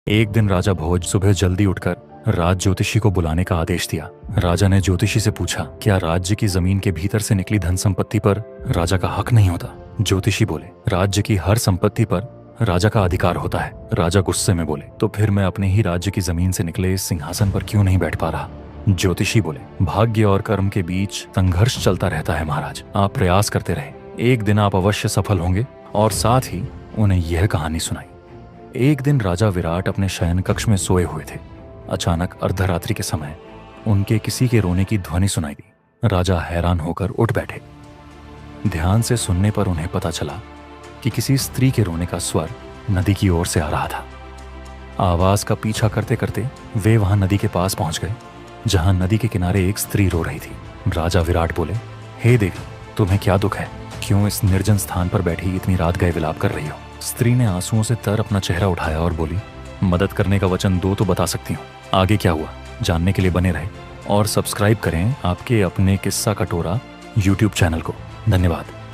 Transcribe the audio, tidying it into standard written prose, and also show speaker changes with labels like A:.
A: एक दिन राजा भोज सुबह जल्दी उठकर राज ज्योतिषी को बुलाने का आदेश दिया। राजा ने ज्योतिषी से पूछा, क्या राज्य की जमीन के भीतर से निकली धन संपत्ति पर राजा का हक नहीं होता? ज्योतिषी बोले, राज्य की हर संपत्ति पर राजा का अधिकार होता है। राजा गुस्से में बोले, तो फिर मैं अपने ही राज्य की जमीन से निकले इस सिंहासन पर क्यों नहीं बैठ पा रहा? ज्योतिषी बोले, भाग्य और कर्म के बीच संघर्ष चलता रहता है महाराज। आप प्रयास करते रहे, एक दिन आप अवश्य सफल होंगे। और साथ ही उन्हें यह कहानी सुनाई। एक दिन राजा विराट अपने शयन कक्ष में सोए हुए थे। अचानक अर्धरात्रि के समय उनके किसी के रोने की ध्वनि सुनाई दी। राजा हैरान होकर उठ बैठे। ध्यान से सुनने पर उन्हें पता चला कि किसी स्त्री के रोने का स्वर नदी की ओर से आ रहा था। आवाज का पीछा करते करते वे वहां नदी के पास पहुंच गए, जहां नदी के किनारे एक स्त्री रो रही थी। राजा विराट बोले, हे देवी, तुम्हें क्या दुख है? क्यों इस निर्जन स्थान पर बैठी इतनी रात गए विलाप कर रही हो? स्त्री ने आंसुओं से तर अपना चेहरा उठाया और बोली, मदद करने का वचन दो तो बता सकती हूँ, आगे क्या हुआ जानने के लिए बने रहे और सब्सक्राइब करें आपके अपने किस्सा कटोरा YouTube चैनल को। धन्यवाद।